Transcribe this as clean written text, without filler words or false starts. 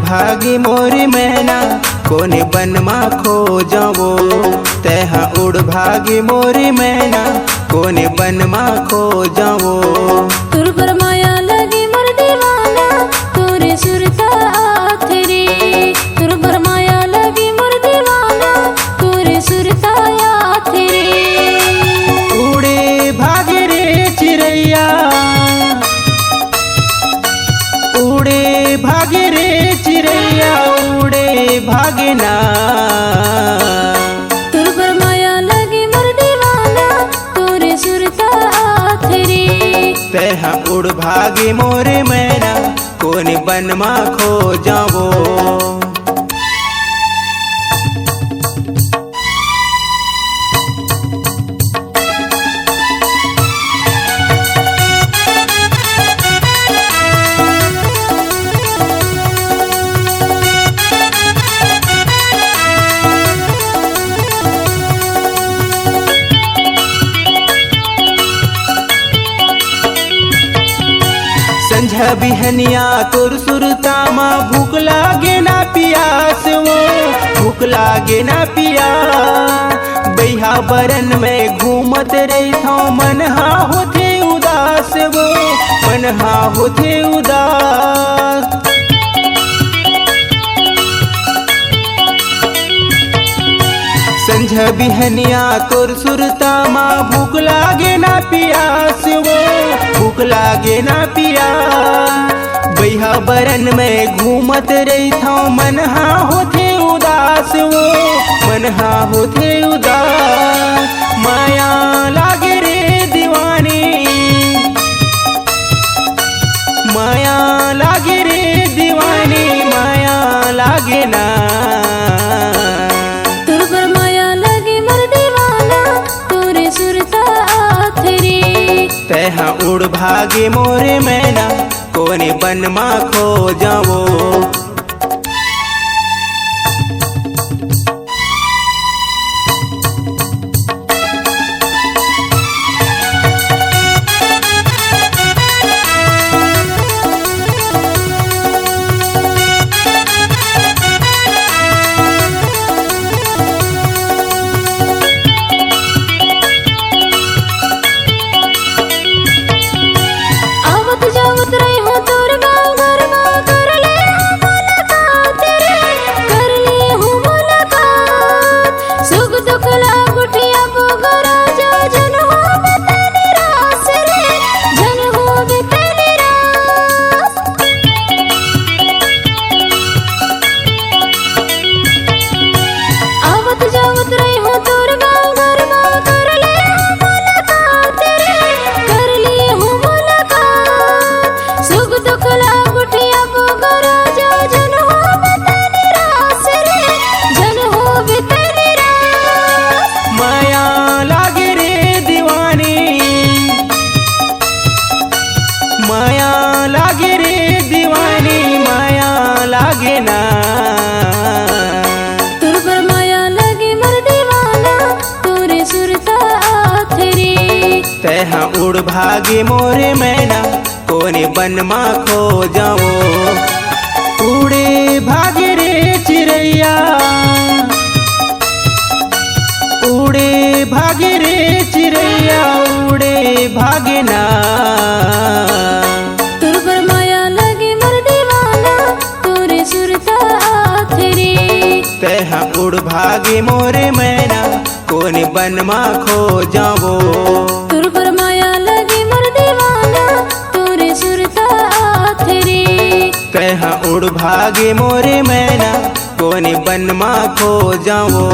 भागी मोरी मैना कोने बन मा खो जावो। तेहा उड़ भागी मोरी मैना कोने बन मा खो जावो। तुर पर माया लगी मोर दीवाना तोरे सुरता आथरी। तुर पर माया लगी मोर दीवाना तोरे सुरता आथरी। उड़े भागे रे चिड़ैया, उड़े भागे रे चिड़ैया, उड़े भागे ना। तुर पर माया लगी मोर दीवाना तोरे सुरता आथरी। तेहा उड़ भागे मोरे मैना कोने बन मा खो जावो। संझा बिहनिया तोर सुरता मा भूख लागे ना पियास वो, भूख लागे ना पिया। बैहा बरन में घूमत रही था मन हा होते उदास वो, मन हा होते उदास। संझा बिहनिया तोर सुरता मा भूख लागे ना पियास वो, भूख लागे ना पिया। बैहा बरन में घूमत रही था मन हा होते उदास वो, मन हा होते उदास। माया लागे रे दीवानी, माया लागे रे दीवानी, माया लागे ना। तुर पर माया लगी मोर दीवाना तोरे सुरता आथरी। तेहा उड़ भागे मोरे मैना कोने बन मा खो जावो। आवत जावत रही हो तोर गाँव घर माँ कर ले हूँ मुलाकात रे, कर ले हूँ मुलाकात। सुख दुख लागुटिया बोगरा जो जन हो बते निराश रे, जन हो बते निराश। आवत जावत रही हो तोर गाँव घर माँ कर ले हूँ मुलाकात रे, कर ले हूँ मुलाकात। सुख दुख लागुटिया बोगरा जो जन हो बते निराश रे, जन हो बते निराश। माया लागे रे दीवानी, माया लागे रे दीवानी, माया लागे ना। तुर पर माया लगी मोर दीवाना तोरे सुरता आथरी। तेहा उड़ भागे मोरे मैना कोने बन मा खो जावो। उड़े भागे रे चिड़ैया, उड़े भागे रे चिड़ैया, उड़े भागे ना। तुर पर माया लगी मोर दीवाना तोरे सुरता आथरी। तेहा उड़ भागे मोरे मैना कोने बन मा खो जावो। तुर पर माया लगी मोर दीवाना तोरे सुरता आथरी। तेहा उड़ भागे मोरे मैना कोने बन मा खो जावो।